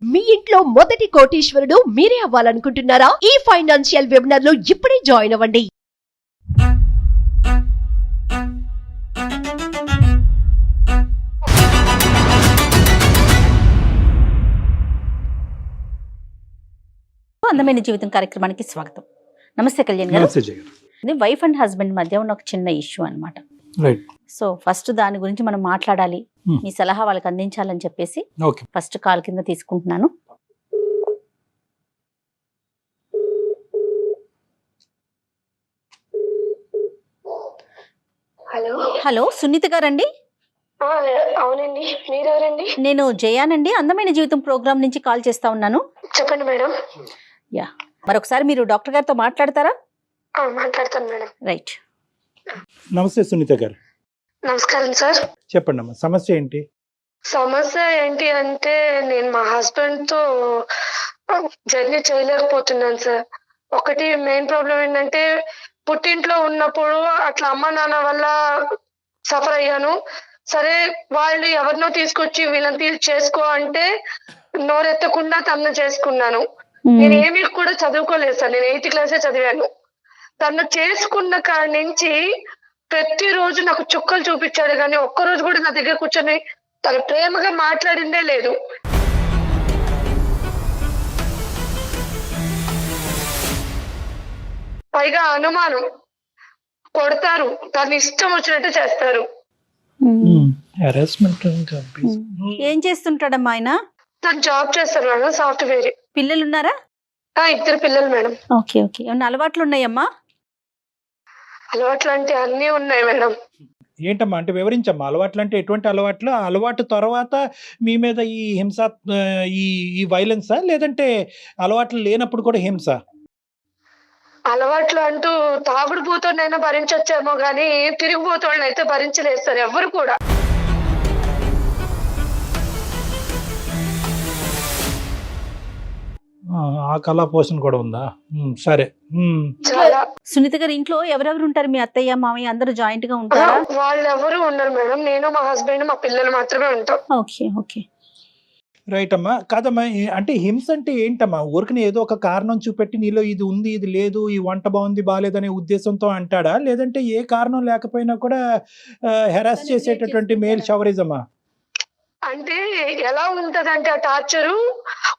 మీ ఇంట్లో మొదటి కోటీశ్వరుడు మీరే అవ్వాలనుకుంటున్నారా? ఈ ఫైనాన్షియల్ వెబినార్ లో ఇప్పుడే జాయిన్ అవ్వండి. అందమైన జీవితం కార్యక్రమానికి స్వాగతం. నమస్తే కళ్యాణ్ గారు. ఇది వైఫ్ అండ్ హస్బెండ్ మధ్య ఉన్న ఒక చిన్న ఇష్యూ అన్నమాట. సో ఫస్ట్ దాని గురించి మనం మాట్లాడాలి, మీ సలహా వాళ్ళకి అందించాలని చెప్పేసి ఫస్ట్ కాల్ కింద తీసుకుంటున్నాను. హలో హలో, సునీత గారండి? అవునండి, మీరెవరండి? నేను జయానండి, అందమైన జీవితం ప్రోగ్రామ్ నుంచి కాల్ చేస్తా ఉన్నాను. చెప్పండి మేడం. యా, మరొకసారి మీరు డాక్టర్ గారితో మాట్లాడతారా? మాట్లాడతాను మేడం. రైట్. నమస్తే సునీత గారు. నమస్కారం సార్. చెప్పండి అమ్మా, సమస్య ఏంటి? సమస్య ఏంటి అంటే నేను మా హస్బెండ్ తో జర్నీ చేయలేకపోతున్నాను సార్. ఒకటి మెయిన్ ప్రాబ్లం ఏంటంటే పుట్టింట్లో ఉన్నప్పుడు అట్లా అమ్మ నాన్న వల్ల సఫర్ అయ్యాను. సరే, వాళ్ళు ఎవరినో తీసుకొచ్చి వీళ్ళని చేసుకో అంటే నోరెత్తకుండా తను చేసుకున్నాను. నేను ఏమీ కూడా చదువుకోలేదు సార్, నేను 8th క్లాసే చదివాను. తను చేసుకున్న కాడి నుంచి ప్రతిరోజు నాకు చుక్కలు చూపించాడు, కానీ ఒక్కరోజు కూడా నా దగ్గర కూర్చొని తను ప్రేమగా మాట్లాడిందే లేదు. పైగా అనుమానం, కొడతారు, తను ఇష్టం వచ్చినట్టు చేస్తారు. ఏం చేస్తుంటాడమ్మా ఆయన? తను జాబ్ చేస్తారు మేడం, సాఫ్ట్వేర్. పిల్లలు ఉన్నారా? 2 పిల్లలు మేడం. Okay okay. ఏమన్నా అలవాట్లు ఉన్నాయమ్మా? అలవాట్లు అంటే అన్నీ ఉన్నాయి మేడం. ఏంటమ్మా అంటే వివరించమ్మా. అలవాట్లు అంటే ఎటువంటి అలవాట్లు? ఆ అలవాటు తర్వాత మీ మీద ఈ హింస, ఈ వైలెన్సా, లేదంటే అలవాట్లు లేనప్పుడు కూడా హింస? అలవాట్లు అంటూ తాగుడు పోతోనైనా భరించొచ్చేమో గానీ తిరిగిపోతోళ్ళని అయితే భరించలేదు సార్ ఎవరు కూడా. ఆ కళా పోషణ కూడా ఉందా? సరే. చాలా. సునీత గారి ఇంట్లో ఎవరెవరు ఉంటారు? మీ అత్తయ్య మామయ్య అందరూ జాయింట్ గా ఉంటారా? వాళ్ళు ఎవరు ఉన్నారు మేడం, నేను మా హస్బెండ్ మా పిల్లలు మాత్రమే ఉంటాం. Okay okay. రైట్ అమ్మా. కాదమ్మా, అంటే హింస అంటే ఏంటమ్మా? ఊరికనే ఏదో ఒక కారణం చూపెట్టి నీలో ఇది ఉంది ఇది లేదు, ఈ వంట బాగుంది బాగాలేదనే ఉద్దేశంతో అంటాడా, లేదంటే ఏ కారణం లేకపోయినా కూడా హెరాస్ చేసేటటువంటి మేల్ షవరిజమా? అంటే ఎలా ఉంటదంటే ఆ టార్చరు,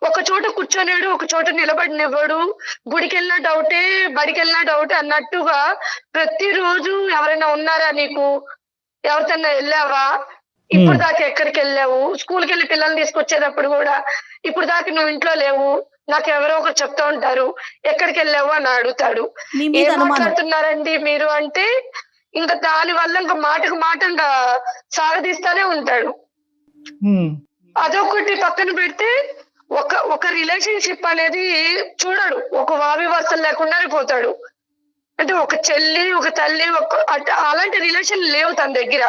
ఒక చోట కూర్చోలేడు, ఒక చోట నిలబడినివ్వడు, గుడికి వెళ్ళినా డౌటే, బడికి వెళ్ళినా డౌటే అన్నట్టుగా ప్రతిరోజు ఎవరైనా ఉన్నారా నీకు, ఎవరితోన్నా వెళ్ళావా, ఇప్పుడు దాకా ఎక్కడికి వెళ్ళావు, స్కూల్కి వెళ్ళి పిల్లల్ని తీసుకొచ్చేటప్పుడు కూడా ఇప్పుడు దాకా నువ్వు ఇంట్లో లేవు, నాకు ఎవరో ఒకరు చెప్తా ఉంటారు ఎక్కడికి వెళ్ళావు అని అడుగుతాడు. ఏం మాట్లాడుతున్నారండి మీరు అంటే ఇంకా దాని వల్ల ఇంకా మాటకు మాట ఇంకా సాగదీస్తానే ఉంటాడు. అదొకటి పక్కన పెడితే ఒక రిలేషన్షిప్ అనేది చూడడు, ఒక వావి వరుసలు లేకుండానే పోతాడు. అంటే ఒక చెల్లి ఒక తల్లి అలాంటి రిలేషన్ లేవు తన దగ్గర.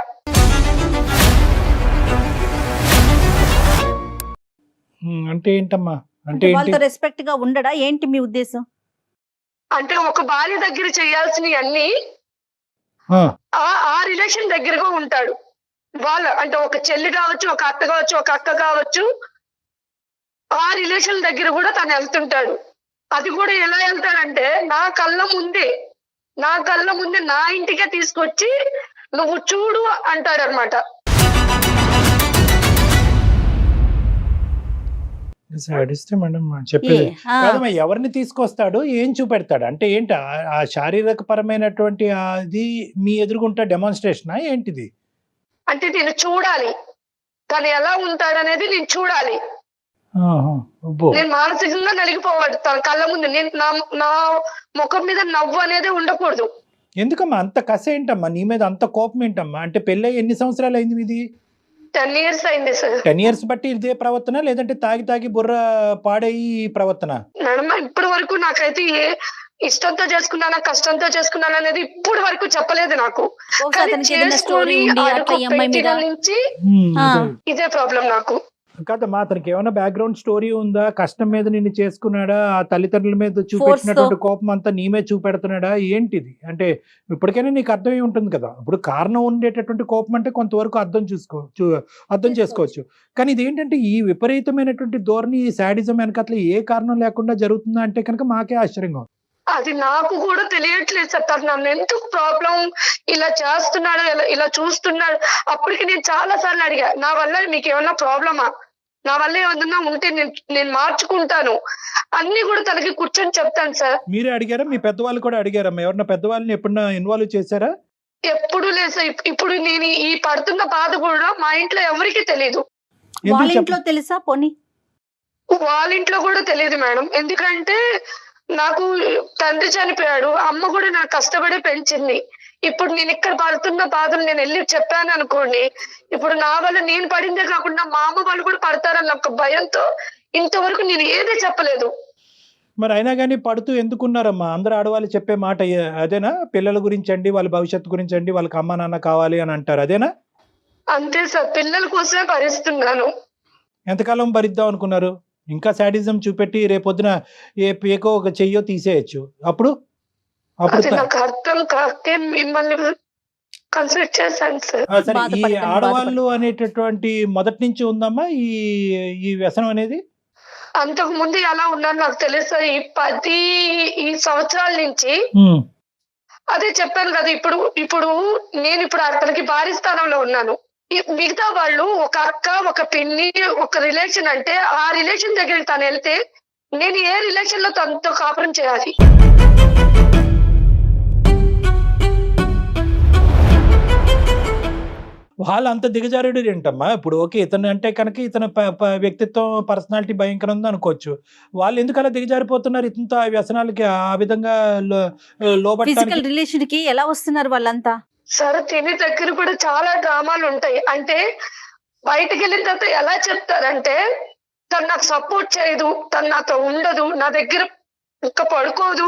అంటే ఏంటమ్మా? అంటే వాళ్ళతో రెస్పెక్ట్ గా ఉండడా ఏంటి మీ ఉద్దేశం? అంటే ఒక భార్య దగ్గర చేయాల్సినవి అన్ని ఆ రిలేషన్ దగ్గరగా ఉంటాడు. అంటే ఒక చెల్లి కావచ్చు, ఒక అత్త కావచ్చు, ఒక అక్క కావచ్చు, ఆ రిలేషన్ దగ్గర కూడా తను వెళ్తుంటాడు. అది కూడా ఎలా వెళ్తాడంటే నా కళ్ళ ముందే నా ఇంటికే తీసుకొచ్చి నువ్వు చూడు అంటాడు అనమాట. చెప్పేది కాదమ్మా. ఎవరిని తీసుకొస్తాడు, ఏం చూపెడతాడు అంటే ఏంటి? ఆ శారీరక పరమైనటువంటి అది మీ ఎదురుగుంటా డెమాన్స్ట్రేషనా ఏంటిది? అంటే నేను చూడాలి, తను ఎలా ఉంటాడనేది నేను చూడాలి. నేను మానసికంగా నలిగిపోవాలి తన కళ్ళ ముందు. నేను నా ముఖం మీద నవ్వు అనేది ఉండకూడదు. ఎందుకమ్మా అంత కసి ఏంటమ్మా నీ మీద, అంత కోపం ఏంటమ్మా? అంటే పెళ్ళై ఎన్ని సంవత్సరాలు అయింది మీది? 10 years అయింది సార్. 10 years బట్టి ఇదే ప్రవర్తన, లేదంటే తాగి బుర్ర పాడయి ప్రవర్తన? మేడం ఇప్పటి వరకు నాకైతే ఇష్టంతో చేసుకున్నానా కష్టంతో చేసుకున్నాను అనేది ఇప్పుడు వరకు చెప్పలేదు నాకు. నుంచి ఇదే ప్రాబ్లం నాకు. కాదమ్మా, అతనికి ఏమైనా బ్యాక్గ్రౌండ్ స్టోరీ ఉందా? కష్టం మీద నిన్ను చేసుకున్నాడా? ఆ తల్లిదండ్రుల మీద చూపెట్టినటువంటి కోపం అంతా నీ మీద చూపెడుతున్నాడా? ఏంటిది? అంటే ఇప్పటికైనా నీకు అర్థమై ఉంటుంది కదా. ఇప్పుడు కారణం ఉండేటటువంటి కోపం అంటే కొంతవరకు అర్థం చేసుకోవచ్చు. కానీ ఇదేంటంటే ఈ విపరీతమైనటువంటి ధోరణి, ఈ శాడిజం వెనకట్ల ఏ కారణం లేకుండా జరుగుతుందా అంటే కనుక మాకే ఆశ్చర్యంగా ఉంది. అది నాకు కూడా తెలియట్లేదు సార్. తను నన్ను ఎందుకు ప్రాబ్లం ఇలా చేస్తున్నాడు, ఇలా చూస్తున్నాడు. అప్పటికి నేను చాలా సార్లు అడిగా, నా వల్ల మీకు ఏమన్నా ప్రాబ్లమా, నా వల్ల ఏమన్నా ఉంటే నేను మార్చుకుంటాను అన్ని కూడా తనకి కూర్చొని చెప్తాను సార్. మీరే అడిగారా? మీ పెద్దవాళ్ళు కూడా అడిగారమ్మా? ఎవరన్నా పెద్దవాళ్ళని ఎప్పుడన్నా ఇన్వాల్వ్ చేశారా? ఎప్పుడు లేదు సార్. ఇప్పుడు నేను ఈ పడుతున్న బాధ కూడా మా ఇంట్లో ఎవరికి తెలియదు. వాళ్ళ ఇంట్లో తెలుసా? పోనీ వాళ్ళ ఇంట్లో కూడా తెలియదు మేడం. ఎందుకంటే నాకు తండ్రి చనిపోయాడు, అమ్మ కూడా నాకు కష్టపడి పెంచింది. ఇప్పుడు నేను ఇక్కడ పడుతున్న బాధలు నేను వెళ్ళి చెప్పాను అనుకోండి, ఇప్పుడు నా వల్ల నేను పడిందే కాకుండా మా అమ్మ వాళ్ళు కూడా పడతారన్న ఒక భయంతో ఇంతవరకు నేను ఏదే చెప్పలేదు. మరి అయినా కానీ పడుతూ ఎందుకున్నారమ్మా? అందరు ఆడవాళ్ళు చెప్పే మాట అదేనా? పిల్లల గురించి అండి, వాళ్ళ భవిష్యత్తు గురించి అండి, వాళ్ళకి అమ్మ నాన్న కావాలి అని అంటారు, అదేనా? అంతే సార్, పిల్లల కోసమే భరిస్తున్నాను. ఎంతకాలం భరిద్దాం అనుకున్నారు? ఇంకా శాడిజం చూపెట్టి రేపొద్దున ఏ పేకో ఒక చెయ్యో తీసేయచ్చు. అప్పుడు అది నాకు అర్థం కాకే మిమ్మల్ని కన్సల్ట్ చేశాను సార్. సరే, ఈ ఆడవాళ్ళు అనేటటువంటి మొదటి నుంచి ఉందమ్మా ఈ వ్యసనం అనేది? అంతకు ముందు ఎలా ఉన్నాను నాకు తెలుసు. ఈ సంవత్సరాల నుంచి అదే చెప్పాను కదా. ఇప్పుడు నేను అతనికి భారీ స్థానంలో ఉన్నాను. మిగతా వాళ్ళు ఒక అక్క, ఒక పిన్ని, ఒక రిలేషన్ అంటే ఆ రిలేషన్ దగ్గరికి తను వెళ్తే నేను ఏ రిలేషన్ లో తనతో కాపురం చేయాలి? వాళ్ళు అంత దిగజారుడు ఏంటమ్మా? ఇప్పుడు ఓకే, ఇతను అంటే కనుక ఇతను వ్యక్తిత్వం, పర్సనాలిటీ భయంకరం ఉంది అనుకోవచ్చు. వాళ్ళు ఎందుకు అలా దిగజారిపోతున్నారు? ఇతనితో ఆ వ్యసనాలకి ఆ విధంగా ఫిజికల్ రిలేషన్ కి ఎలా వస్తున్నారు వాళ్ళంతా? సరే, తిని దగ్గర కూడా చాలా డ్రామాలు ఉంటాయి. అంటే బయటకు వెళ్ళిన తర్వాత ఎలా చెప్తారంటే, తను నాకు సపోర్ట్ చేయదు, తను నాతో ఉండదు, నా దగ్గర ఇంకా పడుకోదు.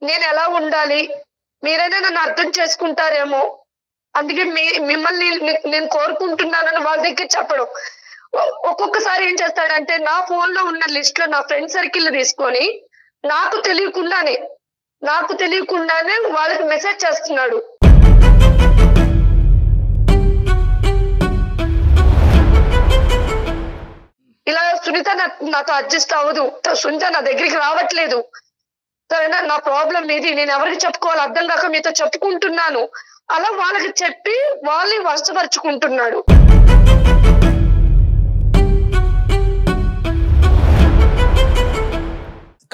నేను ఎలా ఉండాలి, మీరైనా నన్ను అర్థం చేసుకుంటారేమో, అందుకే మిమ్మల్ని నేను కోరుకుంటున్నానని వాళ్ళ దగ్గర చెప్పడం. ఒక్కొక్కసారి ఏం చేస్తాడంటే, నా ఫోన్ లో ఉన్న లిస్ట్ లో నా ఫ్రెండ్ సర్కిల్ తీసుకొని నాకు తెలియకుండానే వాళ్ళకి మెసేజ్ చేస్తున్నాడు. ఇలా సునీత నాతో అడ్జస్ట్ అవ్వదు, సునీత నా దగ్గరికి రావట్లేదు, సరేనా, నా ప్రాబ్లం ఇది, నేను ఎవరికి చెప్పుకోవాలి అర్థం కాక మీతో చెప్పుకుంటున్నాను, అలా వాళ్ళకి చెప్పి వాళ్ళని వశపరుచుకుంటున్నాడు.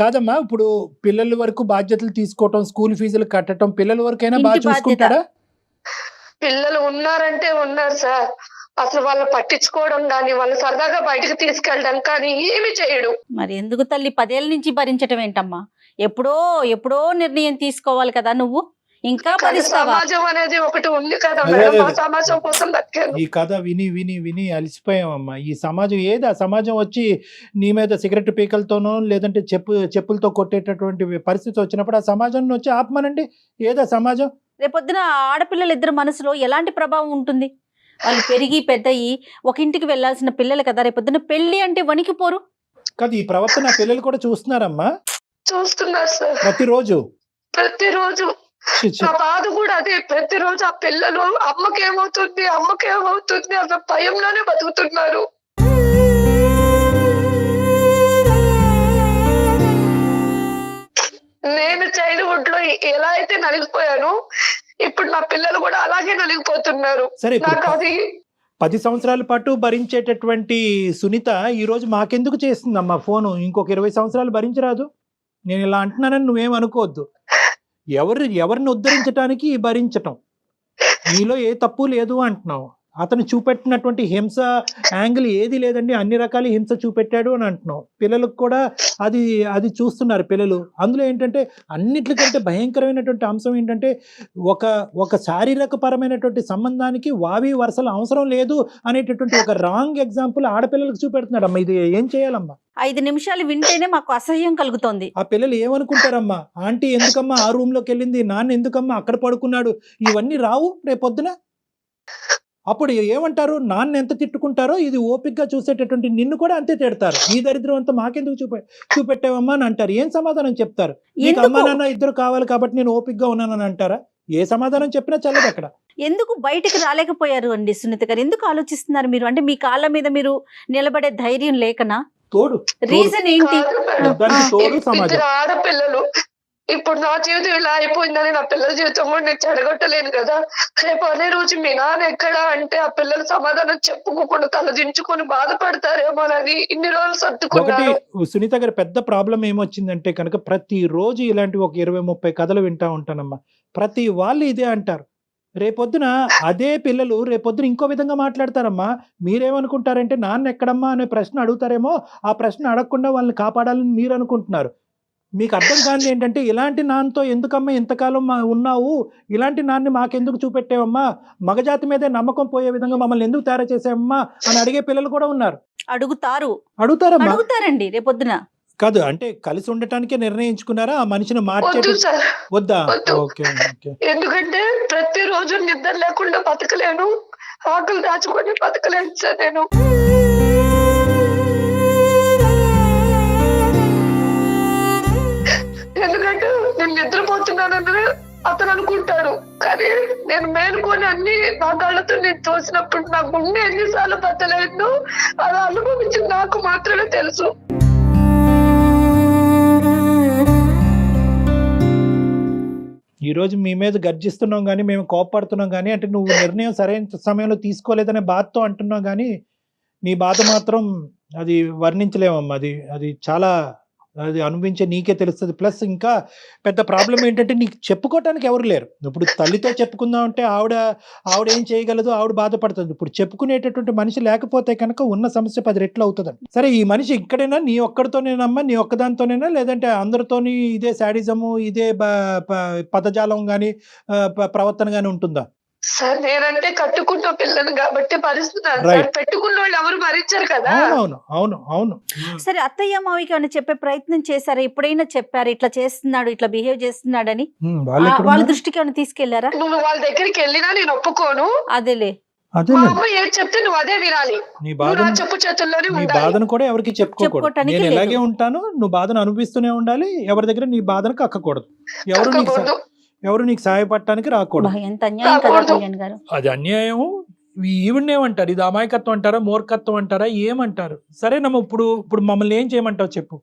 కాదమ్మా, ఇప్పుడు పిల్లల వరకు బాధ్యతలు తీసుకోవటం, స్కూల్ ఫీజులు కట్టడం, పిల్లల వరకైనా బాగా చూసుకుంటాడా? పిల్లలు ఉన్నారంటే ఉన్నారు సార్. అసలు వాళ్ళు పట్టించుకోవడం కానీ, వాళ్ళు సరదాగా బయటకు తీసుకెళ్ళడం కానీ ఏమి చేయడు. మరి ఎందుకు తల్లి 10 ఏళ్ళ నుంచి భరించటం ఏంటమ్మా? ఎప్పుడో నిర్ణయం తీసుకోవాలి కదా నువ్వు. ఇంకా సమాజం అనేది ఒకటి ఉంది కదా మేడం, ఆ సమాజం కోసం బతికాను. ఈ కథ విని విని విని అలసిపోయామమ్మా. ఈ సమాజం ఏది? ఆ సమాజం వచ్చి నీ మీద సిగరెట్ పీకలతోనో లేదంటే చెప్పులతో కొట్టేటటువంటి పరిస్థితి వచ్చినప్పుడు ఆ సమాజాన్ని వచ్చి ఆపమనండి. ఏదా సమాజం? రేపొద్దున ఆడపిల్లలు ఇద్దరు మనసులో ఎలాంటి ప్రభావం ఉంటుంది? వాళ్ళు పెరిగి పెద్దయి ఒక ఇంటికి వెళ్లాల్సిన పిల్లలు కదా, రేపొద్దున పెళ్లి అంటే వణికిపోరు కదా. ఈ ప్రవర్తన పిల్లలు కూడా చూస్తున్నారమ్మా. చూస్తున్నారు సార్, ప్రతిరోజు. నా బాధ కూడా అదే. ప్రతిరోజు ఆ పిల్లలు అమ్మకేమవుతుంది అన్న భయంలోనే బతుకుతున్నారు. నేను చైల్డ్హుడ్ లో ఎలా అయితే నలిగిపోయాను, ఇప్పుడు నా పిల్లలు కూడా అలాగే నలిగిపోతున్నారు. నాకు అది 10 సంవత్సరాల పాటు భరించేటటువంటి సునీత ఈ రోజు మాకెందుకు చేస్తుందమ్మా ఫోను? ఇంకొక 20 సంవత్సరాలు భరించరాదు? నేను ఇలా అంటున్నానని నువ్వేమనుకోవద్దు. ఎవరిని ఉద్ధరించడానికి భరించటం, నీలో ఏ తప్పు లేదు అంటున్నావు. అతను చూపెట్టినటువంటి హింస యాంగిల్ ఏది లేదండి, అన్ని రకాల హింస చూపెట్టాడు అని అంటున్నాం. పిల్లలకు కూడా అది చూస్తున్నారు పిల్లలు. అందులో ఏంటంటే అన్నిటికంటే భయంకరమైనటువంటి అంశం ఏంటంటే ఒక శారీరక పరమైనటువంటి సంబంధానికి వావి వరుసలు అవసరం లేదు అనేటటువంటి ఒక రాంగ్ ఎగ్జాంపుల్ ఆడపిల్లలకు చూపెడుతున్నాడు అమ్మ. ఇది ఏం చేయాలమ్మా? 5 నిమిషాలు వింటేనే మాకు అసహ్యం కలుగుతోంది. ఆ పిల్లలు ఏమనుకుంటారమ్మా? ఆంటీ ఎందుకమ్మా ఆ రూమ్ లోకి వెళ్ళింది, నాన్న ఎందుకమ్మా అక్కడ పడుకున్నాడు, ఇవన్నీ రావు రేపొద్దున. అప్పుడు ఏమంటారు? నాన్న ఎంత తిట్టుకుంటారో ఇది ఓపికగా చూసేటటువంటి నిన్ను కూడా అంతే తిడతారు. ఈ దరిద్రం అంతా మాకెందుకు చూపెట్టావమ్మా అని అంటారు. ఏం సమాధానం చెప్తారు? నీకు అమ్మా నాన్న ఇద్దరు కావాలి కాబట్టి నేను ఓపికగా ఉన్నానని అంటారా? ఏ సమాధానం చెప్పినా చల్లదు అక్కడ. ఎందుకు బయటికి రాలేకపోయారు అండి సునీత గారు? ఎందుకు ఆలోచిస్తున్నారు మీరు? అంటే మీ కాళ్ళ మీద మీరు నిలబడే ధైర్యం లేకనా? తోడు రీజన్ ఏంటి? ఇద్దరు ఆడపిల్లలు. ఇప్పుడు నా జీవితం ఇలా అయిపోయిందని నా పిల్లల జీవితం కూడా నేను చెడగొట్టలేను కదా. రేపు అనే రోజు మీ నాన్న ఎక్కడా అంటే ఆ పిల్లలు సమాధానం చెప్పుకోకుండా తలదించుకొని బాధపడతారేమో అని ఇన్ని రోజులు సర్దుకున్నాను. సునీత గారి పెద్ద ప్రాబ్లం ఏమొచ్చిందంటే కనుక ప్రతి రోజు ఇలాంటి ఒక 20-30 కథలు వింటా ఉంటానమ్మా. ప్రతి వాళ్ళు ఇదే అంటారు. రేపొద్దున అదే పిల్లలు రేపొద్దున ఇంకో విధంగా మాట్లాడతారమ్మా. మీరేమనుకుంటారంటే నాన్న ఎక్కడమ్మా అనే ప్రశ్న అడుగుతారేమో, ఆ ప్రశ్న అడగకుండా వాళ్ళని కాపాడాలని మీరు అనుకుంటున్నారు. మీకు అర్థం కానిది ఏంటంటే ఇలాంటి నాన్నతో ఎందుకమ్మా ఇంతకాలం ఉన్నావు, ఇలాంటి నాన్ని మాకెందుకు చూపెట్టావమ్మా, మగజాతి మీదే నమ్మకం పోయే విధంగా మమ్మల్ని ఎందుకు తయారు చేసావమ్మా అని అడిగే పిల్లలు కూడా ఉన్నారు. అడుగుతారమ్మా, అడుగుతారండి రేపొద్దున. కాదు అంటే కలిసి ఉండటానికే నిర్ణయించుకున్నారా? ఆ మనిషిని మార్చేది వద్దా? ఓకే. ఎందుకంటే ప్రతిరోజు నిద్ర లేకుండా బతకలేను, ఆకలి దాచుకొని బతకలేను సార్ నేను. ఎందుకంటే నేను నిద్రపోతున్నానని అతను అనుకుంటాడు, కానీ నేను మేలుకొని అన్ని నా కళ్ళతో నేను చూసినప్పుడు నా గుండె ఎన్నిసార్లు బతలేదు అలా అనుభవించి నాకు మాత్రమే తెలుసు. ఈ రోజు మీ మీద గర్జిస్తున్నాం కానీ, మేము కోపడుతున్నాం కానీ, అంటే నువ్వు నిర్ణయం సరైన సమయంలో తీసుకోలేదనే బాధతో అంటున్నాం కానీ, నీ బాధ మాత్రం అది వర్ణించలేమమ్మా. అది చాలా అది అనుభవించే నీకే తెలుస్తుంది. ప్లస్ ఇంకా పెద్ద ప్రాబ్లం ఏంటంటే నీకు చెప్పుకోవటానికి ఎవరు లేరు. ఇప్పుడు తల్లితో చెప్పుకుందాం అంటే ఆవిడ ఏం చేయగలదు, ఆవిడ బాధపడుతుంది. ఇప్పుడు చెప్పుకునేటటువంటి మనిషి లేకపోతే కనుక ఉన్న సమస్య 10 రెట్లు అవుతుందండి. సరే ఈ మనిషి ఇక్కడైనా నీ ఒక్కడితోనేనమ్మా, నీ ఒక్కదానితోనేనా, లేదంటే అందరితోని ఇదే శాడిజము ఇదే పదజాలం కానీ ప్రవర్తన కానీ ఉంటుందా? సార్ నేనంటే కట్టుకున్న పిల్లను కాబట్టి భరిస్తున్నాను. పెట్టుకున్న వాళ్ళు ఎవరు భరించారు కదా. అవును. సరే అత్తయ్య మావికి ఏమైనా చెప్పే ప్రయత్నం చేశారా? ఎప్పుడైనా చెప్పారు ఇట్లా చేస్తున్నాడు, ఇట్లా బిహేవ్ చేస్తున్నాడని? వాళ్ళ దృష్టికి ఏమైనా తీసుకెళ్లారా? నువ్వు వాళ్ళ దగ్గరికి వెళ్ళినా నేను ఒప్పుకోను. అదేలే మా అమ్మ ఏం చెప్తే నువ్వు అదే వినాలి. నీ చెప్పు చేతుల్లోనే నీ బాధను కూడా ఎవరికి చెప్పుకోకూడదు. నేను ఇలాగే ఉంటాను, నువ్వు బాధను అనుభవిస్తూనే ఉండాలి. ఎవరి దగ్గర నీ బాధను కక్కకూడదు. ఎవరు నీకు సహాయపడటానికి రాకూడదు. అది అన్యాయం. ఈవిడేమంటారు? ఇది అమాయకత్వం అంటారా, మూర్ఖత్వం అంటారా, ఏమంటారు? సరేనమ్మా, ఇప్పుడు మమ్మల్ని ఏం చేయమంటావు చెప్పు.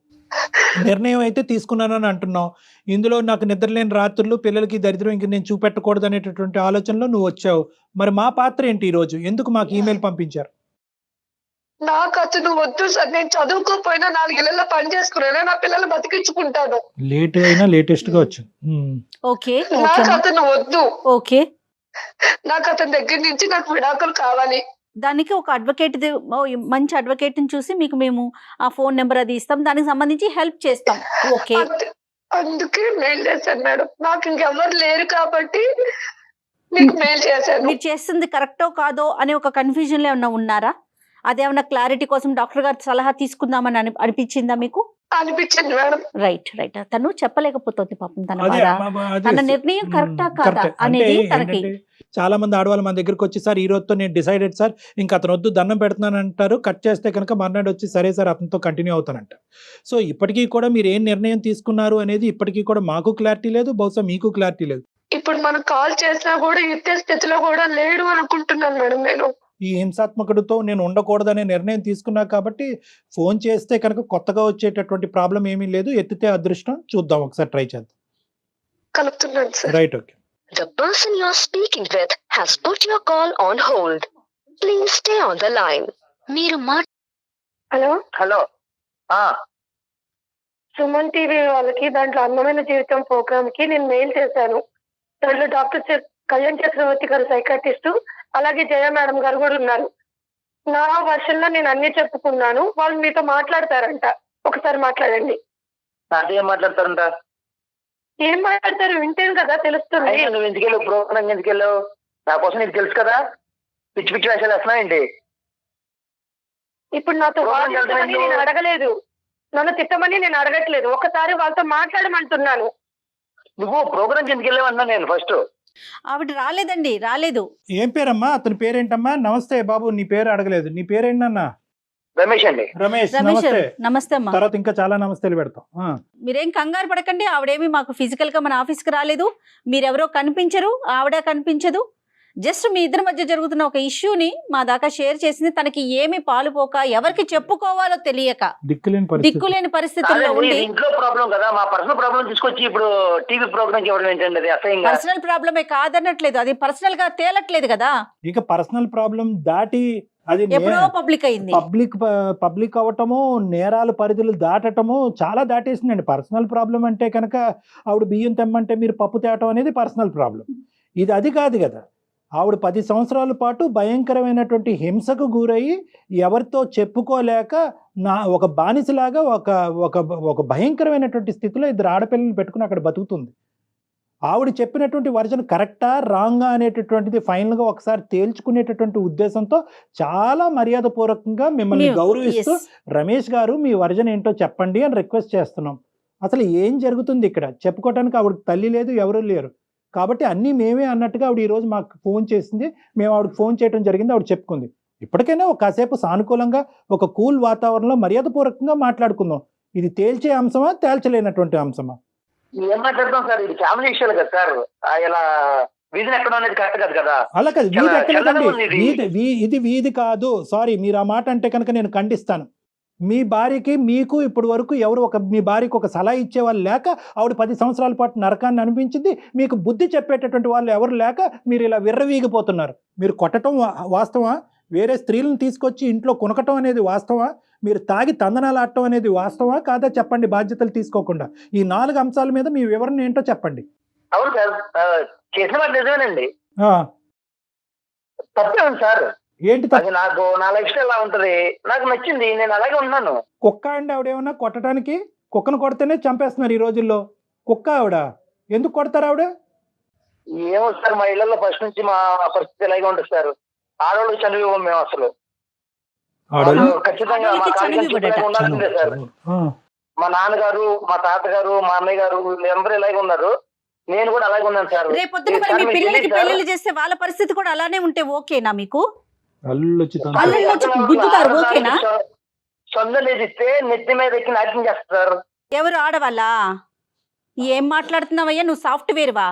నిర్ణయం అయితే తీసుకున్నానని అంటున్నావు. ఇందులో నాకు నిద్రలేని రాత్రులు, పిల్లలకి దరిద్రం ఇంక నేను చూపెట్టకూడదు అనేటటువంటి ఆలోచనలో నువ్వు వచ్చావు. మరి మా పాత్ర ఏంటి? ఈ రోజు ఎందుకు మాకు ఈమెయిల్ పంపించారు? నాకు అతను వద్దు సార్. నేను చదువుకోపోయినా 4 ఏళ్ళ పని చేసుకున్నా నా పిల్లలు బతికించుకుంటాను. లేట్ అయినా లేటెస్ట్ గా వచ్చు. నాకు అతను వద్దు. ఓకే, నాకు అతని దగ్గర నుంచి నాకు విడాకులు కావాలి. దానికి ఒక అడ్వకేట్, మంచి అడ్వకేట్ ని చూసి మీకు మేము ఆ ఫోన్ నెంబర్ అది ఇస్తాం, దానికి సంబంధించి హెల్ప్ చేస్తాం. ఓకే, అందుకే మెయిల్ చేశాను మేడం. నాకు ఇంకెవరు లేరు కాబట్టి మీకు మెయిల్ చేశాను. మీరు చేస్తుంది కరెక్టో కాదో అనే ఒక కన్ఫ్యూజన్ లో ఏమన్నా ఉన్నారా? అదేమన్నా క్లారిటీ కోసం డాక్టర్ గారి సలహా తీసుకుందామని అనిపించిందా మీకు? అనిపించింది మేడం. రైట్. తను చెప్పలేకపోతుంది పాపం, తన నిర్ణయం కరెక్టా కాదా అనేది తనకి. చాలా మంది ఆడవాళ్ళు మన దగ్గరకు వచ్చి, సార్ ఈ రోజుతో నేను డిసైడెడ్ సార్, ఇంకా అతను వద్దు దండం పెడుతున్నాను అంటారు. కట్ చేస్తే కనుక మర్నాడు వచ్చి సరే సార్ అతనితో కంటిన్యూ అవుతానంట. సో ఇప్పటికీ కూడా మీరు ఏం నిర్ణయం తీసుకున్నారు అనేది ఇప్పటికీ కూడా మాకు క్లారిటీ లేదు, బహుశా మీకు క్లారిటీ లేదు. ఇప్పుడు మనం కాల్ చేసినా కూడా ఇచ్చే స్థితిలో కూడా లేడు అనుకుంటున్నాను మేడం. నేను ఈ హింసాత్మకుడితో నేను ఉండకూడదనే నిర్ణయం తీసుకున్నా కాబట్టి ఫోన్ చేస్తే కనుక కొత్తగా వచ్చేటటువంటి ప్రాబ్లం ఏమీ లేదు. ఎత్తితే అదృష్టం. చూద్దాం, ఒకసారి ట్రై చేద్దాం. కలుపుతున్నాను sir. Right, okay. The person you are speaking with has put your call on hold. Please stay on the line. మీరు హలో సుమన్ టీవీ వాళ్ళకి దాంట్లో అందమైన జీవితం ప్రోగ్రామ్ కి నేను మెయిల్ చేశాను. దాంట్లో డాక్టర్ కళ్యాణ్ చక్రవర్తి గారు సైకాట్రిస్ట్, అలాగే జయ మేడం గారు కూడా ఉన్నారు. నా వర్షన్ లో నేను అన్ని చెప్పుకున్నాను. వాళ్ళు మీతో మాట్లాడతారంట, ఒకసారి మాట్లాడండి. ఏం మాట్లాడతారంట? ఏం మాట్లాడతారు వింటేను కదా తెలుస్తుంది. నువ్వు ఎందుకు వెళ్ళావు ప్రోగ్రామ్? ఎందుకు వెళ్ళావు? నా కోసం నీకు తెలుసు కదా. పిచ్చి పిచ్చి వేషాలు వేస్తున్నా ఏంటి? ఇప్పుడు నాతో వాదించమని నేను అడగలేదు, నన్ను తిట్టమని నేను అడగట్లేదు. ఒకసారి వాళ్ళతో మాట్లాడమంటున్నాను. నువ్వు ప్రోగ్రామ్ ఎందుకు వెళ్ళావు అన్నా నేను ఫస్ట్. ఆవిడ రాలేదండి, రాలేదు. ఏం పేరమ్మా? అతని పేరేంటమ్మా? నమస్తే బాబు, నీ పేరు అడగలేదు. నీ పేరేంటన్నా? రమేష్ అండి. రమేష్, రమేష్ నమస్తే. నమస్తే అమ్మా. తర్వాత ఇంకా చాలా నమస్తేలు పెడతాం. మీరేం కంగారు పడకండి. ఆవిడేమి మాకు ఫిజికల్ గా మన ఆఫీస్కి రాలేదు. మీరెవరో కనిపించరు, ఆవిడ కనిపించదు. జస్ట్ మీ ఇద్దరి మధ్య జరుగుతున్న ఒక ఇష్యూని మా దాకా షేర్ చేసింది. తనకి ఏమి పాలుపోక, ఎవరికి చెప్పుకోవాలో తెలియక, దిక్కులేని పరిస్థితుల్లో ఉండి. ఇంట్లో ప్రాబ్లం కదా, మా పర్సనల్ ప్రాబ్లం తీసుకొచ్చి ఇప్పుడు టీవీ ప్రోగ్రామ్ ఇవ్వడం ఏంటండి? అది అసహ్యంగా. పర్సనల్ ప్రాబ్లమే కాదనట్లేదు, అది పర్సనల్ గా తేలట్లేదు కదా. ఇక పర్సనల్ ప్రాబ్లం దాటి అది ఎప్పుడో పబ్లిక్ అయింది. పబ్లిక్ అవటము, నేరాల పరిధులు దాటటము చాలా దాటేసిందండి. పర్సనల్ ప్రాబ్లం అంటే కనుక ఆవిడ బియ్యం తెమ్మంటే మీరు పప్పు తేవటం అనేది పర్సనల్ ప్రాబ్లం. ఇది అది కాదు కదా. ఆవిడ 10 సంవత్సరాల పాటు భయంకరమైనటువంటి హింసకు గురయ్యి ఎవరితో చెప్పుకోలేక ఒక బానిసలాగా ఒక భయంకరమైనటువంటి స్థితిలో 2 ఆడపిల్లలు పెట్టుకుని అక్కడ బతుకుతుంది. ఆవిడ చెప్పినటువంటి వర్జన్ కరెక్టా రాంగా అనేటటువంటిది ఫైనల్గా ఒకసారి తేల్చుకునేటటువంటి ఉద్దేశంతో చాలా మర్యాదపూర్వకంగా మిమ్మల్ని గౌరవిస్తూ రమేష్ గారు మీ వర్జన్ ఏంటో చెప్పండి అని రిక్వెస్ట్ చేస్తున్నాం. అసలు ఏం జరుగుతుంది ఇక్కడ చెప్పుకోవడానికి? ఆవిడకి తల్లి లేదు, ఎవరూ లేరు. కాబట్టి అన్నీ మేమే అన్నట్టుగా ఆవిడ ఈరోజు మాకు ఫోన్ చేసింది. మేము ఆవిడకి ఫోన్ చేయడం జరిగింది. ఆవిడ చెప్పుకుంది. ఇప్పటికైనా ఒక కాసేపు సానుకూలంగా ఒక కూల్ వాతావరణంలో మర్యాదపూర్వకంగా మాట్లాడుకుందాం. ఇది తేల్చే అంశమా, తేల్చలేనటువంటి అంశమా? ఏం మాట్లాడతాం సార్? ఇది ఫ్యామిలీ విషయాలు కదా సార్. ఇలా వీధిని ఎక్కడ అనేది కరెక్ట్ కాదు కదా. అలా కాదు, వీధి ఎక్కలేదండి. ఇది వీధి కాదు. సారీ, మీరు ఆ మాట అంటే కనుక నేను ఖండిస్తాను. మీ భార్యకి మీకు ఇప్పటి వరకు ఎవరు మీ భార్యకి ఒక సలహా ఇచ్చేవాళ్ళు లేక ఆవిడ 10 సంవత్సరాల పాటు నరకాన్ని అనిపించింది. మీకు బుద్ధి చెప్పేటటువంటి వాళ్ళు ఎవరు లేక మీరు ఇలా విర్రవీగిపోతున్నారు. మీరు కొట్టడం వాస్తవా? వేరే స్త్రీలను తీసుకొచ్చి ఇంట్లో కొనకటం అనేది వాస్తవా? మీరు తాగి తందనాలు ఆడటం అనేది వాస్తవా కాదా చెప్పండి, బాధ్యతలు తీసుకోకుండా. ఈ 4 అంశాల మీద మీ వివరణ ఏంటో చెప్పండి. అవును సార్, చేసిన మాట నిజమేనండి. తప్పేమండి సార్? ఏంటి నాకు నా లైఫ్ స్టైల్ ఎలా ఉంటది, నాకు నచ్చింది, నేను అలాగే ఉన్నాను. కుక్క అండి ఆవిడేమన్నా కొట్టడానికి? కుక్కను కొడితేనే చంపేస్తున్నారు ఈ రోజుల్లో. కుక్క ఆవిడ ఎందుకు కొడతారు ఆవిడ? ఏమో సార్, మా ఇళ్లలో ఫస్ట్ నుంచి మా పరిస్థితి ఇలాగే ఉంటుంది సార్. ఆడవాళ్ళకి చనిపోయాం మేము అసలు. ఖచ్చితంగా మా కాలేజీ ఉండాల్సిందే సార్. మా నాన్నగారు, మా తాతగారు, మా అన్నయ్య గారు వీళ్ళందరూ ఇలాగే ఉన్నారు. నేను కూడా అలాగే ఉన్నాను సార్. రేపొద్దున మరి మీ పిల్లలకి పెళ్లిళ్ళు చేస్తే వాళ్ళ పరిస్థితి కూడా అలానే ఉంటే ఓకేనా మీకు? సొందలేదిస్తే నెత్తి మీద ఎక్కి నాట్యం చేస్తారు. ఎవరు? ఆడవాళ్ళా? ఏం మాట్లాడుతున్నావయ్యా నువ్వు? సాఫ్ట్వేర్ వా?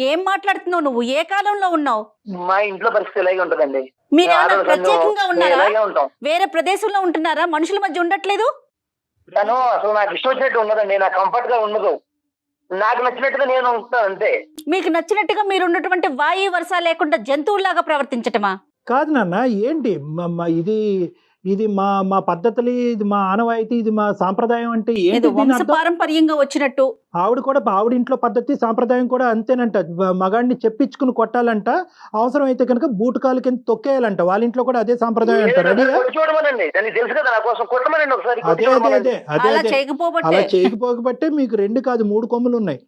ఏం మాట్లాడుతున్నావు నువ్వు? ఏ కాలంలో ఉన్నావు? మా ఇంట్లో పరిస్థితి ఇలాగే ఉంటదండి. మీరు ప్రత్యేకంగా ఉన్నారా? వేరే ప్రదేశంలో ఉంటున్నారా? మనుషుల మధ్య ఉండట్లేదు? తను అసలు నాకు ఇష్టం వచ్చినట్టు ఉండదండి. నాకు కంఫర్ట్ గా ఉండదు. నాకు నచ్చినట్టుగా నేను ఉంటాను అంతే. మీకు నచ్చినట్టుగా మీరు ఉన్నటువంటి వాయు వరుస లేకుండా జంతువులాగా ప్రవర్తించటమా? కాదు నాన్న, ఏంటి ఇది మా పద్ధతులు, ఇది మా ఆనవాయితీ, ఇది మా సాంప్రదాయం అంటే ఏంటి? పారంపర్యంగా వచ్చినట్టు ఆవిడ కూడా ఆవిడ ఇంట్లో పద్ధతి సాంప్రదాయం కూడా అంతేనంట. మగాడిని చెప్పించుకుని కొట్టాలంట, అవసరం అయితే కనుక బూటకాలు కింద తొక్కేయాలంట. వాళ్ళ ఇంట్లో కూడా అదే సాంప్రదాయం అంటారు. అలా చేయకపోబట్టే మీకు 2 కాదు 3 కొమ్ములు ఉన్నాయి.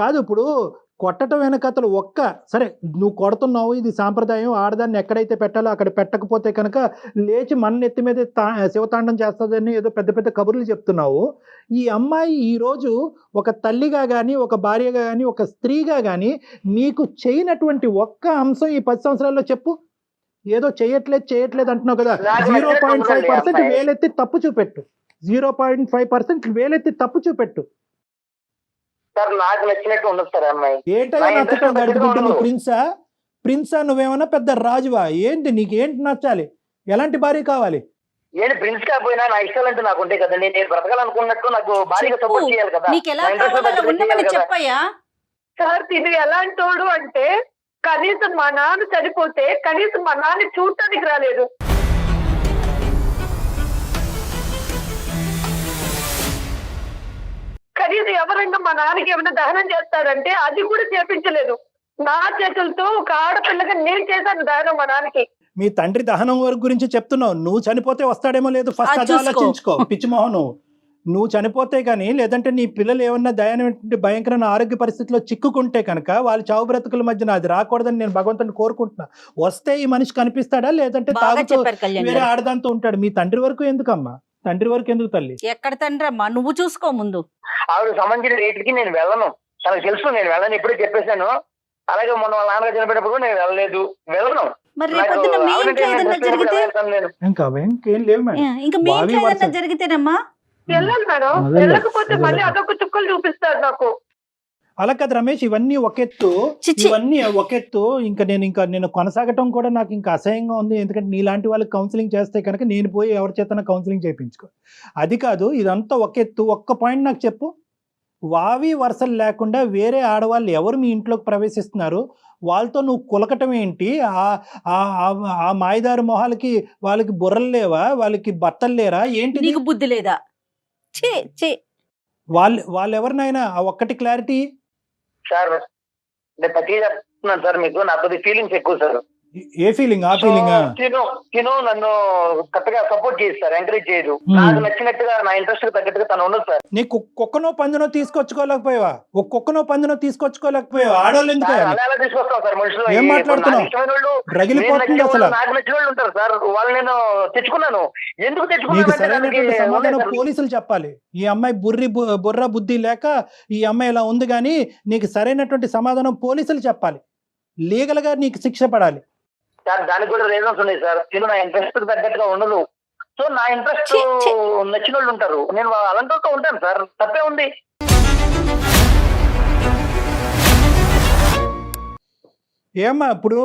కాదు, ఇప్పుడు కొట్టడం వెనకతలు సరే నువ్వు కొడుతున్నావు, ఇది సాంప్రదాయం, ఆడదాన్ని ఎక్కడైతే పెట్టాలో అక్కడ పెట్టకపోతే కనుక లేచి మన నెత్తి మీద శివతాండం చేస్తుందని ఏదో పెద్ద పెద్ద కబుర్లు చెప్తున్నావు. ఈ అమ్మాయి ఈరోజు ఒక తల్లిగా కానీ, ఒక భార్యగా కానీ, ఒక స్త్రీగా కానీ మీకు చేయనటువంటి ఒక్క అంశం ఈ 10 సంవత్సరాల్లో చెప్పు. ఏదో చేయట్లేదు అంటున్నావు కదా. 0.5% వేలెత్తి తప్పు చూపెట్టు. 0.5% వేలెత్తి తప్పు చూపెట్టు. సార్ నాకు నచ్చినట్టు ఉండదు సార్ అమ్మాయి. ఏంటో నచ్చటం గడుపుకుంటున్నావు? ప్రిన్సా నువ్వేమన్నా పెద్ద రాజువా ఏంటి? నీకేంటి నచ్చాలి? ఎలాంటి భార్య కావాలి? నేను ప్రిన్స్ కాకపోయినా నా ఇష్టాలు అంటే నాకు ఉంటాయి కదండి. నేను బ్రతకాలనుకున్నట్టు నాకు భార్యగా సపోర్ట్ చేయాలి కదా. సార్ ఇది ఎలాంటోడు అంటే కనీసం మా నాన్న చనిపోతే కనీసం మా నాన్న చూడటానికి రాలేదు. కనీసం ఎవరైనా మా నాన్నకి ఏమైనా దహనం చేస్తాడంటే అది కూడా చేపించలేదు. నా చేతులతో ఒక ఆడపిల్లగా నేను చేశాను దానం మా నాన్నకి. మీ తండ్రి దహనం వరకు గురించి చెప్తున్నావు. నువ్వు చనిపోతే వస్తాడేమో లేదు, ఫస్ట్ అది చూసుకో. ఆలోచించుకో పిచ్చిమోహన్. నువ్వు చనిపోతే కానీ, లేదంటే నీ పిల్లలు ఏమన్నా దయానటువంటి భయంకరమైన ఆరోగ్య పరిస్థితిలో చిక్కుకుంటే కనుక వాళ్ళ చావు బ్రతుకుల మధ్యన అది రాకూడదని నేను భగవంతుని కోరుకుంటున్నా. వస్తే ఈ మనిషి కనిపిస్తాడా, లేదంటే బాగా తాగుతూ చెప్పారు కళ్యాణ్ వేరే గారు. ఆడదాంతో ఉంటాడు. మీ తండ్రి వరకు ఎందుకమ్మా? తండ్రి వరకు ఎందుకు తల్లి? ఎక్కడ తండ్రి అమ్మా, నువ్వు చూసుకో ముందు. ఆవిడ సంబంధించిన రేట్లకి నేను వెళ్ళను, తనకు తెలుసు నేను వెళ్ళను, ఇప్పుడే చెప్పేశాను. అలాగే మొన్న వాళ్ళ నాన్నగారు చనిపోయినప్పుడు కూడా నేను వెళ్ళను. మరి రేపొద్దున మీ ఇంట్లో ఏదన్నా జరిగితే, ఇంకేం లేవు మేడం. ఇంకా మీ బావి ఇంట్లో ఏదన్నా వరుస. జరిగితేనమ్మా, వెళ్ళాలి మేడం, అదే. వెళ్ళకపోతే మళ్ళీ అదొక చుక్కలు చూపిస్తాడు నాకు. అలా కాదు రమేష్, ఇవన్నీ ఒకెత్తు, చిచ్చి. ఇవన్నీ ఒకెత్తు. ఇంకా నేను కొనసాగటం కూడా నాకు ఇంకా అసహ్యంగా ఉంది. ఎందుకంటే నీలాంటి వాళ్ళకి కౌన్సిలింగ్ చేస్తే కనుక నేను పోయి ఎవరి చేతన కౌన్సిలింగ్ చేయించుకో. అది కాదు, ఇదంతా ఒకెత్తు. ఒక్క పాయింట్ నాకు చెప్పు. వావి వరుసలు లేకుండా వేరే ఆడవాళ్ళు ఎవరు మీ ఇంట్లోకి ప్రవేశిస్తున్నారు? వాళ్ళతో నువ్వు కులకటం ఏంటి? ఆ మాయదారు మొహాలకి వాళ్ళకి బుర్రలు లేవా? వాళ్ళకి బట్టలు లేరా ఏంటి? నీకు బుద్ధి లేదా? ఛీ ఛీ. వాళ్ళు ఎవరినైనా ఆ ఒక్కటి క్లారిటీ. సార్ నేను ప్రతిగా చెప్తున్నాను సార్, మీకు నా కొద్ది ఫీలింగ్స్ ఎక్కువ సార్. ఏ ఫీలింగ్? ఆ ఫీలింగ్ తిను నన్ను కరెక్ట్గా సపోర్ట్ చేయదు సార్, ఎంకరేజ్ చేయదు. నాకు నచ్చినట్టుగా నా ఇంట్రెస్ట్ తగ్గట్టుగా తను ఉండదు సార్. నీకు కుక్కనో పందునో తీసుకొచ్చుకోలేకపోయావా? ఒక కుక్కనో పందునో తీసుకొచ్చుకోలేకపోయావా? ఆడవాళ్ళు ఎందుకు? అలా ఎలా తీసుకొస్తాం సార్ మనుషులు? ఏం మాట్లాడుతున్నావు? ఇష్టమైన వాళ్ళు, రగిలిపోతుంది అసలు. నాకు నచ్చిన వాళ్ళు ఉంటారు సార్, వాళ్ళు నేను తెచ్చుకున్నాను. ఎందుకు నీకు తెచ్చుకున్నాను సరైనటువంటి సమాధానం పోలీసులు చెప్పాలి. ఈ అమ్మాయి బుర్ర బుద్ధి లేక ఈ అమ్మాయి ఇలా ఉంది, కానీ నీకు సరైనటువంటి సమాధానం పోలీసులు చెప్పాలి. లీగల్ గా నీకు శిక్ష పడాలి సార్. దానికి కూడా రీజన్స్ ఉన్నాయి సార్. తిను నా ఇంట్రెస్ట్ తగ్గట్టుగా ఉండదు. సో నా ఇంట్రెస్ట్ నచ్చిన వాళ్ళు ఉంటారు, నేను అలాంటి ఉంటాను సార్. తప్పే ఉంది. ఏమ్మా ఇప్పుడు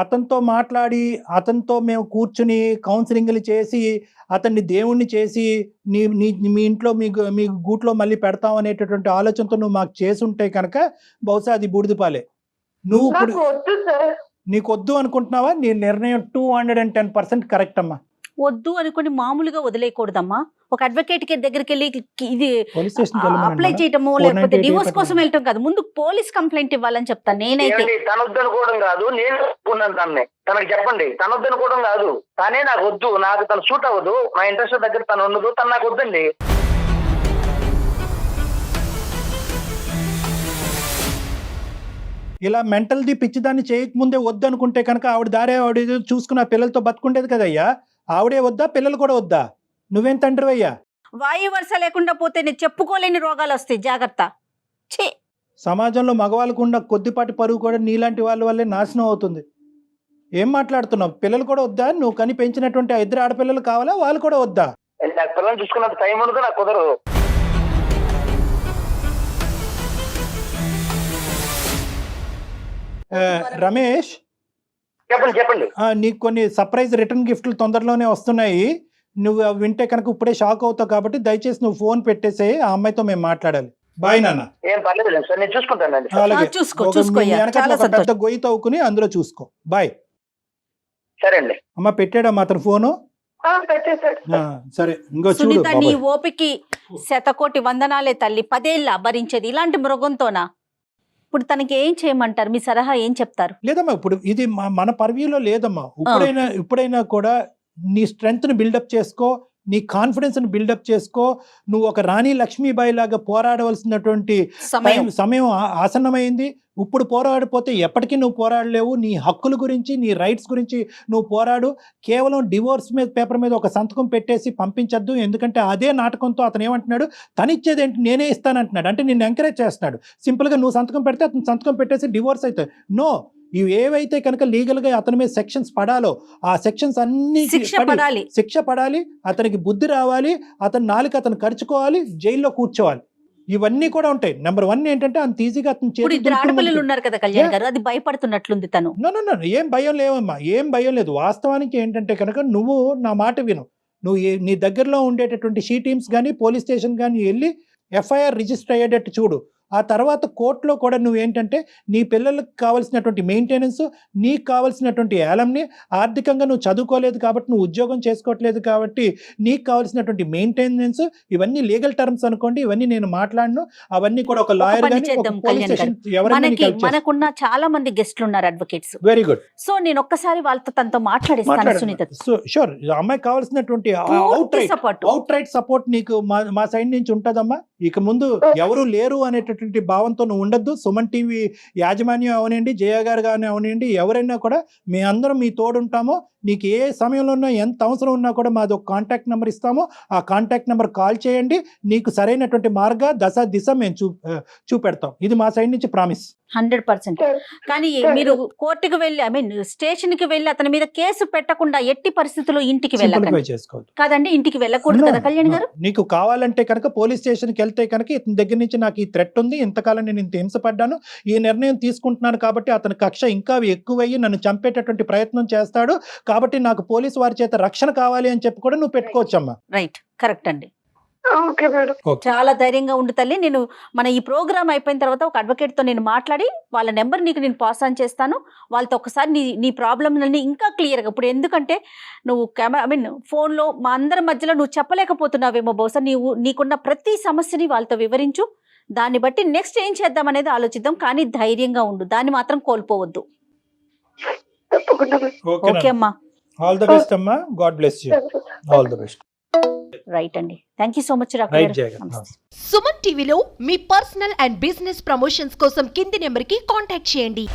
అతనితో మాట్లాడి, అతనితో మేము కూర్చుని కౌన్సిలింగ్లు చేసి, అతన్ని దేవుణ్ణి చేసి మీ ఇంట్లో మీ గూట్లో మళ్ళీ పెడతాం అనేటటువంటి ఆలోచనతో నువ్వు మాకు చేసుంటే కనుక బహుశా అది బూడిదపాలే. నువ్వు ఇప్పుడు నాకు వద్దు సార్. నీకు వద్దు అనుకుంటున్నావా? నీ నిర్ణయం 210% కరెక్ట్ అమ్మా. వద్దు అనుకుని మామూలుగా వదిలేయకూడదమ్మా. ఒక అడ్వకేట్ కి దగ్గరికి వెళ్ళి ఇది పోలీస్ స్టేషన్ అప్లై చేయటము, లేకపోతే డివోర్స్ కోసం వెళ్ళటం కాదు, ముందు పోలీస్ కంప్లైంట్ ఇవ్వాలని చెప్తాను నేనైతే. ఏమండి, తనొద్దనుకోవడం కాదు, నేను ఒప్పుకున్నాను తనని. తనకు చెప్పండి, తనొద్దనుకోవడం కాదు, తనే నాకు వద్దు, నాకు తను సూట్ అవ్వదు, నా ఇంట్రెస్ట్ దగ్గర తను ఉండదు, తను నాకు వద్దండి. ఇలా మెంటల్ది పిచ్చిదాన్ని చేయకముందే వద్దు అనుకుంటే కనుక ఆవిడ దారే ఆవిడ చూసుకున్న పిల్లలతో బతుకుండేది కదయ్యా. ఆవిడే వద్దా, పిల్లలు కూడా వద్దా? నువ్వేం తండ్రివయ్యా? వాయు వరుస లేకుండా పోతే నేను చెప్పుకోలేని రోగాలు వస్తాయి, జాగ్రత్త. ఛీ. సమాజంలో మగవాళ్ళకు ఉన్న కొద్దిపాటి పరువు కూడా నీలాంటి వాళ్ళ వల్లే నాశనం అవుతుంది. ఏం మాట్లాడుతున్నావు? పిల్లలు కూడా వద్దా? నువ్వు కని పెంచినటువంటి 2 ఆడపిల్లలు కావాలా? వాళ్ళు కూడా వద్దా? నాకు పిల్లలు చూసుకున్నంత టైం ఉండదు, నాకు కుదరదు. రమేష్, చెప్పండి. నీకు కొన్ని సర్ప్రైజ్ రిటర్న్ గిఫ్ట్లు తొందరలోనే వస్తున్నాయి. నువ్వు అవి వింటే కనుక ఇప్పుడే షాక్ అవుతావు, కాబట్టి దయచేసి నువ్వు ఫోన్ పెట్టేసే, ఆ అమ్మాయితో మేము మాట్లాడాలి. బాయ్ నాన్న. ఏం పర్లేదు సార్, నేను చూసుకుంటానండి. అలాగే చూసుకో, ఒక చూసుకో మీ అయ్యా. వెనకాల చాలా ఒక పెద్ద సంతోషం. గొయ్యి తవ్వుకుని అందులో చూసుకో. బాయ్. సరే అండి. అమ్మ పెట్టాడమ్మా అతను ఫోను. పెట్టేశాడు. సరే ఇంకో చూడు సునీత, నీ బాబాయ్. ఓపికి శతకోటి వందనాలే తల్లి. 10 ఏళ్ళ భరించేది ఇలాంటి మృగంతోనా? ఇప్పుడు తనకి ఏం చేయమంటారు? మీ సలహా ఏం చెప్తారు? లేదమ్మా, ఇప్పుడు ఇది మన పర్వ్యూలో లేదమ్మా. ఇప్పుడైనా కూడా నీ స్ట్రెంగ్త్ ని బిల్డప్ చేసుకో, నీ కాన్ఫిడెన్స్ ని బిల్డప్ చేసుకో. నువ్వు ఒక రాణి లక్ష్మీబాయి లాగా పోరాడవలసినటువంటి సమయం ఆసన్నమైంది. ఇప్పుడు పోరాడిపోతే ఎప్పటికీ నువ్వు పోరాడలేవు. నీ హక్కుల గురించి, నీ రైట్స్ గురించి నువ్వు పోరాడు. కేవలం డివోర్స్ పేపర్ మీద ఒక సంతకం పెట్టేసి పంపించద్దు. ఎందుకంటే అదే నాటకంతో అతను ఏమంటున్నాడు, తనిచ్చేది ఏంటి, నేనే ఇస్తానంటున్నాడు. అంటే నిన్ను ఎంకరేజ్ చేస్తున్నాడు. సింపుల్గా నువ్వు సంతకం పెడితే అతను సంతకం పెట్టేసి డివోర్స్ అవుతాయి. నో, ఇవి ఏవైతే కనుక లీగల్గా అతని మీద సెక్షన్స్ పడాలో ఆ సెక్షన్స్ అన్ని శిక్ష పడాలి. అతనికి బుద్ధి రావాలి. అతని నాలుక అతను ఖర్చుకోవాలి, జైల్లో కూర్చోవాలి. ఇవన్నీ కూడా ఉంటాయి. నెంబర్ 1 ఏంటంటే అంత ఈజీగా అతను ఆడపిల్లలు ఉన్నారు కదా కళ్యాణ్ గారు, అది భయపడుతున్నట్లుంది తను. నో, ఏం భయం లేవమ్మా, ఏం భయం లేదు. వాస్తవానికి ఏంటంటే కనుక నువ్వు నా మాట విను. నువ్వు నీ దగ్గరలో ఉండేటటువంటి షీ టీమ్స్ కానీ పోలీస్ స్టేషన్ కానీ వెళ్ళి ఎఫ్ఐఆర్ రిజిస్టర్ అయ్యేటట్టు చూడు. ఆ తర్వాత కోర్టులో కూడా నువ్వేంటంటే నీ పిల్లలకు కావాల్సినటువంటి మెయింటెనెన్స్, నీకు కావాల్సినటువంటి ఏలంని, ఆర్థికంగా నువ్వు చదువుకోలేదు కాబట్టి, నువ్వు ఉద్యోగం చేసుకోవట్లేదు కాబట్టి నీకు కావాల్సినటువంటి మెయింటెనెన్స్, ఇవన్నీ లీగల్ టర్మ్స్ అనుకోండి. ఇవన్నీ నేను మాట్లాడను. అవన్నీ కూడా ఒక లాయర్ పని గాని, ఒక చేద్దాం పోలీస్ కళ్యాణ్ స్టేషన్ గారు. ఎవరైనా నీకు మనకి help చేస్తారు. మనకున్న చాలా మంది గెస్ట్లు ఉన్నారు, అడ్వకేట్స్. Very good. సో నేను ఒక్కసారి వాళ్ళతో తనతో మాట్లాడిస్తాను సునీత. షూర్. అమ్మాయి కావాల్సినటువంటి అవుట్ రైట్ సపోర్ట్ నీకు మా సైడ్ నుంచి ఉంటదమ్మా. ఇక ముందు ఎవరు లేరు అనేటటువంటి భావంతో నువ్వు ఉండద్దు. సుమన్ టీవీ యాజమాన్యం అవనండి, జయ గారు కానీ అవనండి, ఎవరైనా కూడా మీ అందరం మీ తోడుంటాము. నీకు ఏ సమయంలో ఉన్నా, ఎంత అవసరం ఉన్నా కూడా మాది ఒక కాంటాక్ట్ నెంబర్ ఇస్తాము. ఆ కాంటాక్ట్ నెంబర్ కాల్ చేయండి. నీకు సరైనటువంటి దిశ మేము చూపెడతాం. ఇది మా సైడ్ నుంచి ప్రామిస్. 100%. కానీ మీరు కోర్టుకు వెళ్ళి, ఐ మీన్ స్టేషన్ కి వెళ్ళి అతని మీద కేసు పెట్టకుండా ఎట్టి పరిస్థితుల్లో ఇంటికి వెళ్ళకండి. చేసుకోవద్దు కాదండి, ఇంటికి వెళ్ళకూడదు కదా కళ్యాణ్ గారు? నీకు కావాలంటే కనుక పోలీస్ స్టేషన్కి వెళ్తే కనుక ఇతని దగ్గర నుంచి నాకు ఈ థ్రెట్ ఉంది, ఇంతకాలం నేను ఇంత హింసపడ్డాను, ఈ నిర్ణయం తీసుకుంటున్నాను కాబట్టి అతని కక్ష ఇంకా ఎక్కువయ్యి నన్ను చంపేటటువంటి ప్రయత్నం చేస్తాడు కాబట్టి నాకు పోలీసు వారి చేత రక్షణ కావాలి అని చెప్పి కూడా నువ్వు పెట్టుకోవచ్చమ్మా. రైట్, కరెక్ట్ అండి. Okay madam. చాలా ధైర్యంగా ఉండు తల్లి. నేను మన ఈ ప్రోగ్రామ్ అయిపోయిన తర్వాత ఒక అడ్వకేట్ తో నేను మాట్లాడి వాళ్ళ నెంబర్ నీకు నేను పాస్ ఆన్ చేస్తాను. వాళ్ళతో ఒకసారి నీ ప్రాబ్లమ్ని ఇంకా క్లియర్గా, ఇప్పుడు ఎందుకంటే నువ్వు కెమెరా, ఐ మీన్ ఫోన్లో మా అందరి మధ్యలో నువ్వు చెప్పలేకపోతున్నావేమో, బహుశా నీకున్న ప్రతి సమస్యని వాళ్ళతో వివరించు. దాన్ని బట్టి నెక్స్ట్ ఏం చేద్దాం అనేది ఆలోచిద్దాం. కానీ ధైర్యంగా ఉండు, దాన్ని మాత్రం కోల్పోవద్దు. ఓకే అమ్మా. ఆల్ ద బెస్ట్ అమ్మా. God bless you. All the best. Right అండి, thank you so much. Suman టీవీలో మీ పర్సనల్ అండ్ బిజినెస్ ప్రమోషన్స్ కోసం కింది నెంబర్కి కాంటాక్ట్ చేయండి.